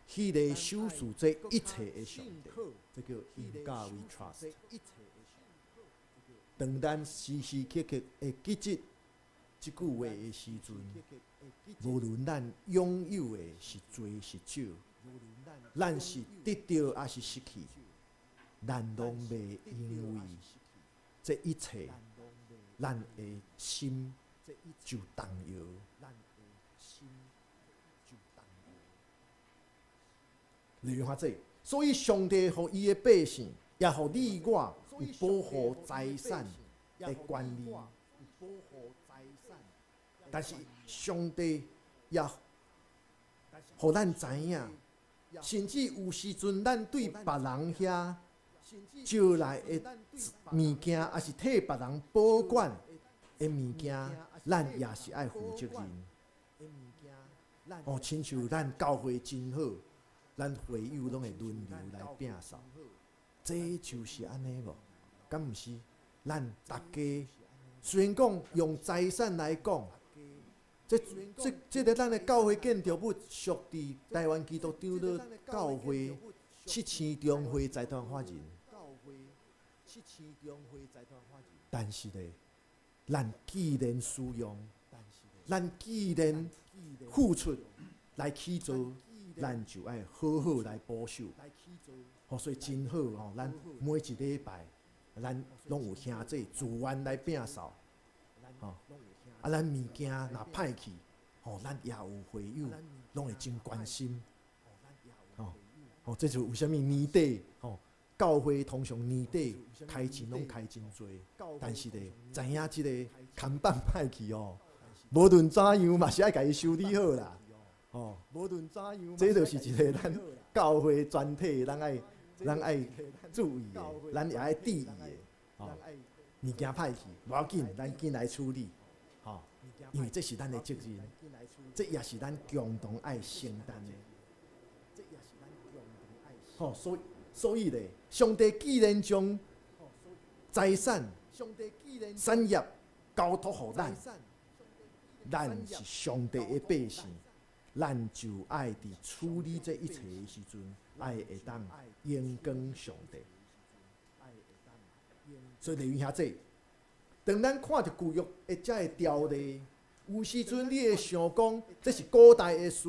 迄个守护这一切的上帝，这叫 In God we trust。当咱时时刻刻会记住即句话的时阵，无论咱拥有的是多是少，咱是得到还是失去，咱拢袂因为这一切，咱的心就动摇。例如这，所以上帝予伊的百姓，也予你我有保护财产的权利。但是上帝也予咱知影，甚至有时阵咱对别人遐招来的物件，还是替别人保管的物件，咱也是爱负责任。亲像咱教会真好。咱会友拢会轮流来摒扫，这就是安尼无？敢毋是？咱大家虽然讲用财产来讲，这个咱的教会建筑物属伫台湾基督长老教会7000中会财团法人，但是咧，咱既然使用，咱既然付出来去做。咱就爱好好来保守，所以真好咱每一礼拜，咱拢有兄弟自愿来摒扫，咱物件若歹去，咱也有会友拢会真关心。这就是为什么年底教会通常年底开钱拢开真多，但是咧，知影即个看板歹去无论怎样嘛是爱甲伊修理好啦。无论怎样，这就是一个咱教会全体咱爱注意的，咱也爱注意的。物件歹去，无要紧，咱紧来处理。因为这是咱的责任，这也是咱共同爱承担的。所以咧，上帝既然将财产、产业交托互咱，咱是上帝的百姓，咱就爱伫处理这一切的时阵，爱会当荣光上帝。所以，弟兄兄弟，当咱看着旧约的遮个条例，有时阵你会想讲，这是古代的事，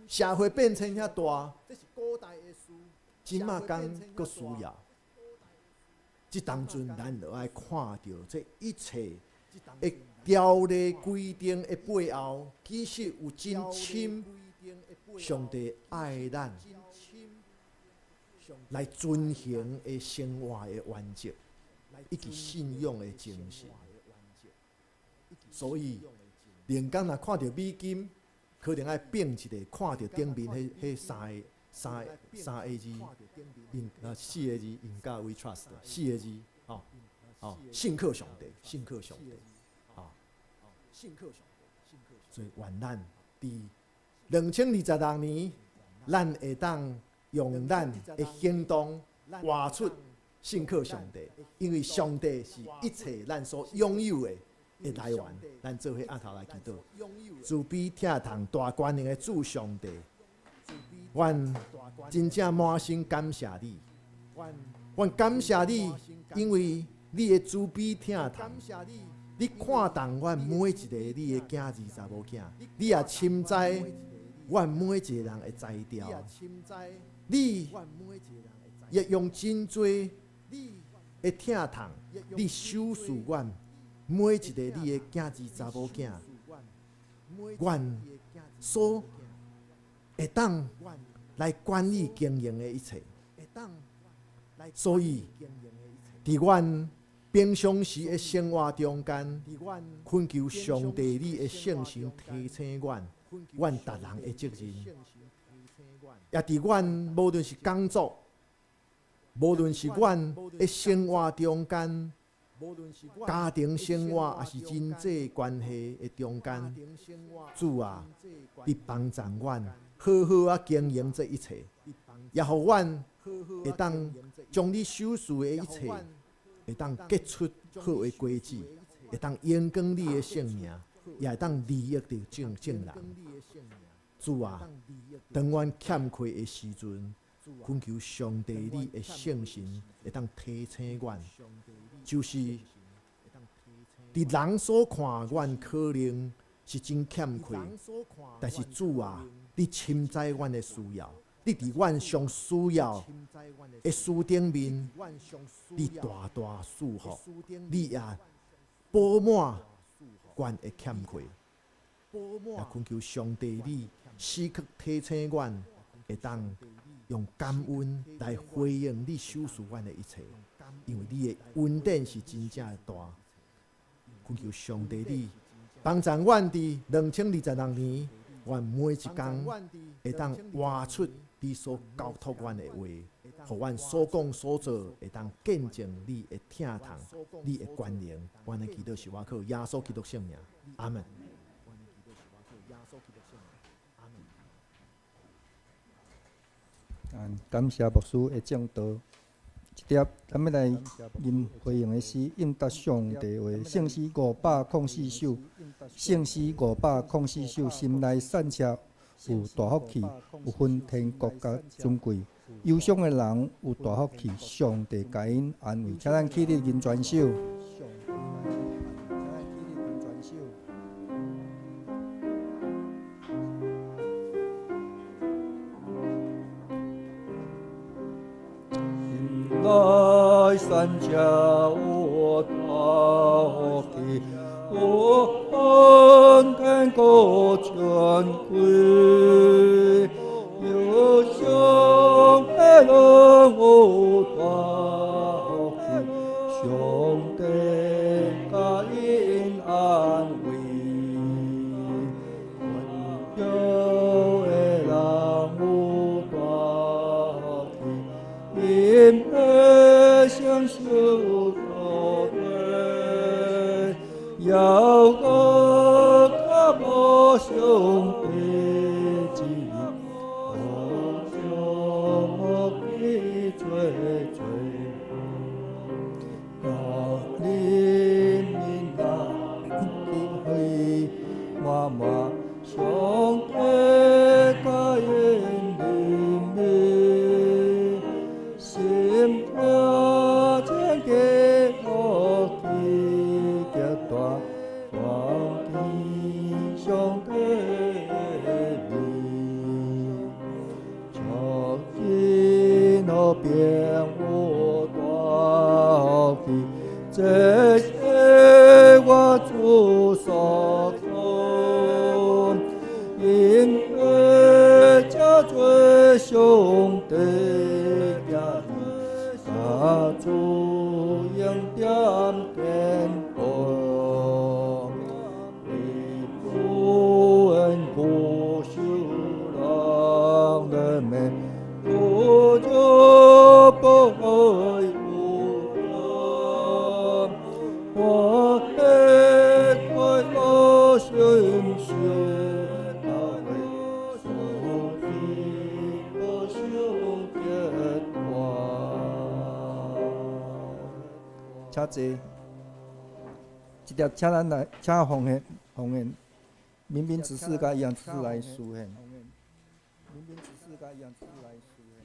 社会变迁遐大，即马讲阁需要。即当阵，咱就爱看到这一切的条例规定的背后，其实有真深上帝爱咱来遵行的生活的原则，以及信仰的精神。所以，连讲若看到美金，可能爱变一个，看到顶面迄三个字，四个字，因甲 we trust， 四个字，信靠上帝，信靠上帝，所以愿咱伫2026年，咱会当用咱的行动活出信靠上帝，因为上帝是一切咱所拥有的来源。咱做伙按头来祈祷，慈悲疼痛大权能的主上帝，阮真正满心感谢你，阮感谢你，因为你的慈悲疼痛，你看重阮每一个你的囝儿查某囝，你也深知阮每一个人的才调，你也用真多的疼痛，你收拾阮每一个你的囝儿查某囝，阮所会当来管理经营的一切，所以伫阮平常时的生活中间，恳求上帝你的圣神提醒阮逐人的责任，也伫阮无论是工作，无论是阮的生活中间，家庭生活也是人际关系的中间，主啊，你帮助阮好好啊经营这一切，也互阮会当将你所属的一切，会当结出好的果子，会当荣光你的性命，也会当利益着众人。主啊，当阮欠缺的时阵，恳求上帝你的圣神会当提醒阮，就是伫人所看阮可能是真欠缺，但是主啊，你深知阮的需要，你伫阮上需要的事顶面，你大大赐福，你也补满阮的欠缺，也恳求上帝你时刻提醒阮，会当用感恩来回应你所赐阮的一切，因为你的恩典是真正的大。恳求上帝你帮助阮伫2026年，阮每一天会当活出你所交托阮的话，互阮所讲所做会当见证你的疼痛、你的权能。阮的祈祷是我靠耶稣基督圣名，阿门。感谢牧师的讲道。一碟，咱要来吟回应的诗，应答上帝话。圣诗504首，圣诗504首，心内散车有大福气，有分天国甲尊贵。忧伤的人有大福气，上帝甲因安慰。请咱起立吟全首。来散车有大福气，我天国全归，有上的人我大喜，上帝甲因安慰，温柔的人我大喜，因爱相守到底，要我甲无上帝之意，我将你做做。人民啊，去满满上帝甲因人民，心听真给我记着大，忘记上帝名，从今后变我大喜。这是我主所做，因为这最上帝家他主应点点火，为主恩不修人的美，不就不会。我的快乐心血，他为所的不朽结团。请坐，一条，请咱来，请奉献，民兵指示甲一样指示来书献。民兵指示甲一样指示来书献。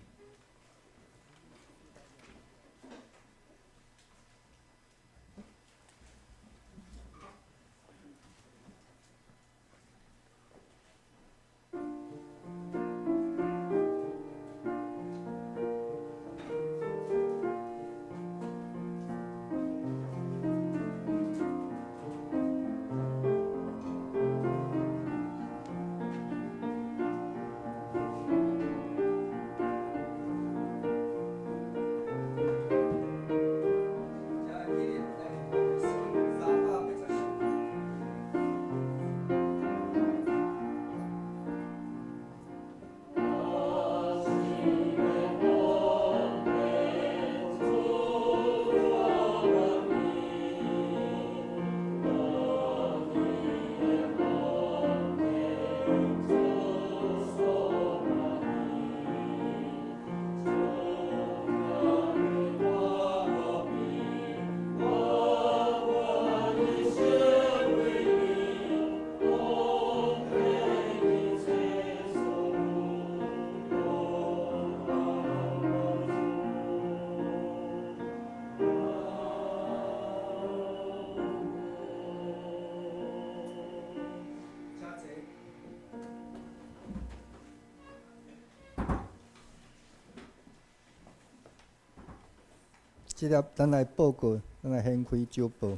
这粒咱来报告，咱来掀开招报。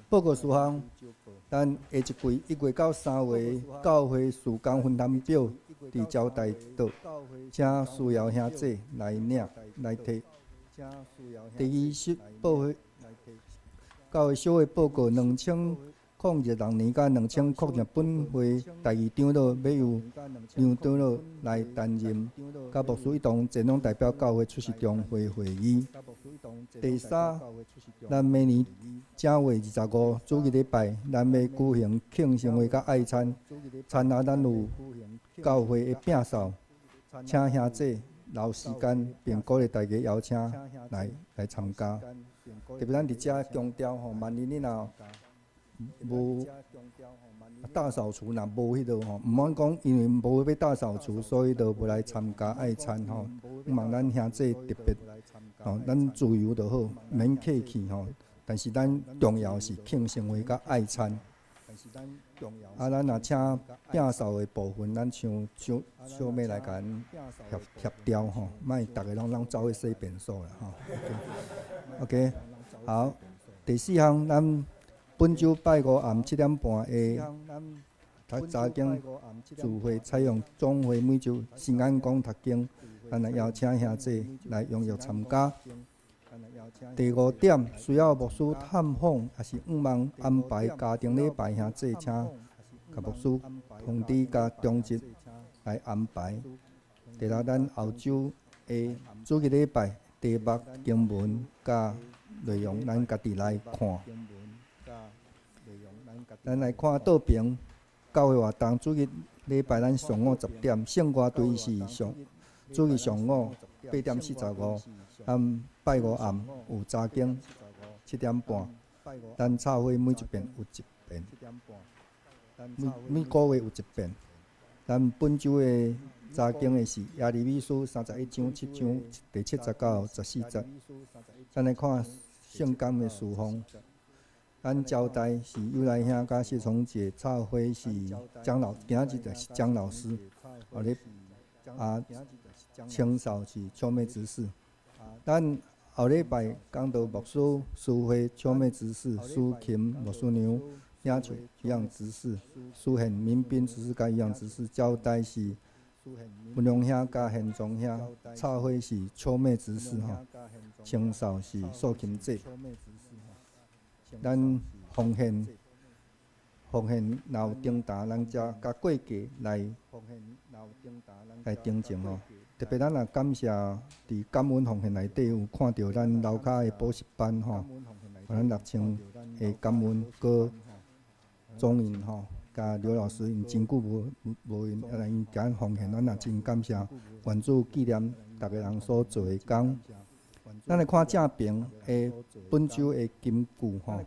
报告事项，咱下一季1月到3月教会事工分摊表伫招待岛，请需要兄弟来领来摕。第二报会，教会小会报告2006年甲2001本会第2长老要由杨长老来担任，甲牧师一同前往代表教会出席中会会议。第三，咱明年正月25主日礼拜，咱要举行庆生会甲爱餐，参加咱有教会的摒扫，请兄弟留时间，并鼓励大家邀请来参加。特别咱伫遮强调吼，万一你若无大扫除，若无迄落吼，毋通讲因为无要大扫除，所以就无来参加爱餐吼。希望咱兄弟特别吼，咱自由就好，免客气吼。但是咱重要是庆生会甲爱餐。啊，咱若请摒扫的部分，咱像小妹来甲咱协调吼，莫逐个拢走去洗便所啦吼。OK， 好，第4项咱本周拜五暗7点半的查经聚会，采用总会每周新安宫读经，咱来邀请兄弟来踊跃参加。第5点，需要牧师探访，也是望安排家庭礼拜，兄弟请甲牧师通知甲中职来安排。第6，咱后周的主日礼拜题目经文甲内容，咱家己来看。咱来看倒评，教会活动主日礼拜咱上午10点，圣歌队是主日上午8点45，拜五暗有查经7点半，咱教会每一遍有一遍，每个月有一遍。咱本周的查经的是耶利米书31章7章第79、14节。咱来看圣感的事奉。咱交代是友来兄甲谢崇杰，教会是蒋老，今日就是蒋老师，后日清扫是秋妹执事。咱后礼拜讲到牧师苏慧秋妹执事，苏琴牧师娘领袖一样执事，苏宪民兵执事甲一样执事。交代是文良兄甲宪忠兄，教会是秋妹执事吼，清扫是素琴姐。咱奉献若有订单，咱才甲过价来订正吼。特别咱也感谢伫感恩奉献内底有看到咱楼骹的补习班吼，咱6000的感恩哥总因吼，甲刘老师因真久无因来因甲奉献，咱也真感谢。愿主纪念逐个人所做的工。咱来看正评的本周的金句吼。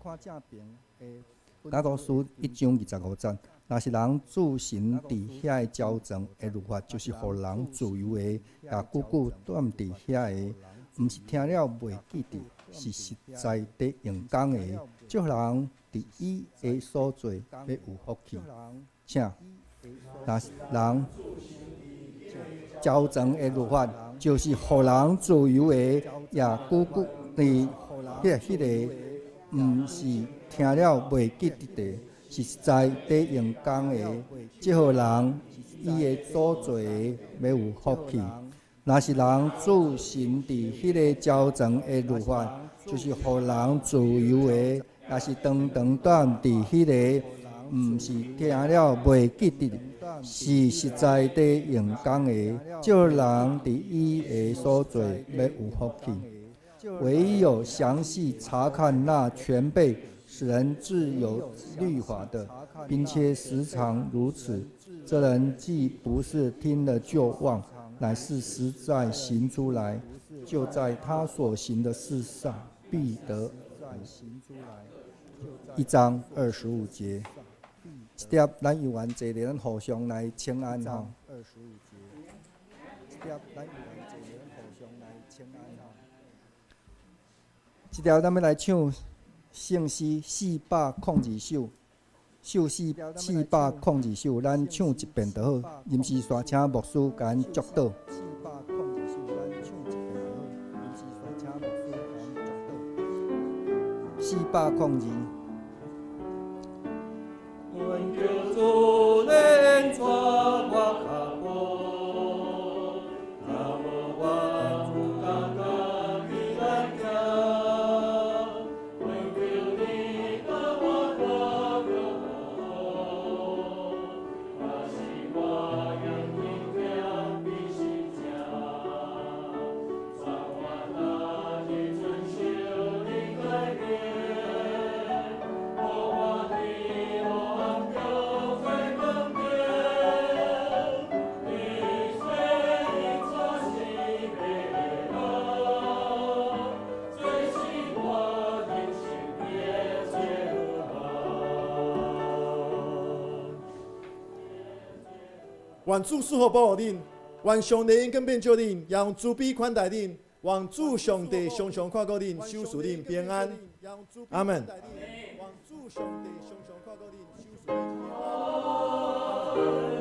雅各书1章25节，若是人自行伫遐的骄纵的律法，就是互人自由的，也久久踮伫遐的，毋是听了袂记得，是实在伫用功的，祝人伫伊的所做要有福气。请，若是人骄纵的律法，就是互人自由的，也久久伫迄个，毋是听了袂记得的，是实在伫用功的，即互人伊的所做的要有福气。若是人自行伫迄个骄纵的律法，就是互人自由的，也是长踮伫迄个，毋是听了袂记得，是实在伫用功的，即互人伫伊的所做要有福气。唯有详细查看那全备使人自由律法的，并且时常如此，这人既不是听了就忘，乃是实在行出来，就在他所行的事上必得。1章25节，这点咱有缘坐咧，咱互相来请安吼。这条咱要来唱圣诗402首，首诗402首，咱唱一遍就好。临时煞请牧师甲咱祝祷。402。愿求主怜悯我脚步，那无我主家家己来行。愿求你甲我多着，若是我用心听你心声，让我那日遵守你改变。愿主赐福保护恁，愿上帝恩更变救恁，也用慈悲款待恁，愿主上帝常常看顾恁，守护恁平安。阿门。愿主上帝常常看顾恁，守护恁平安。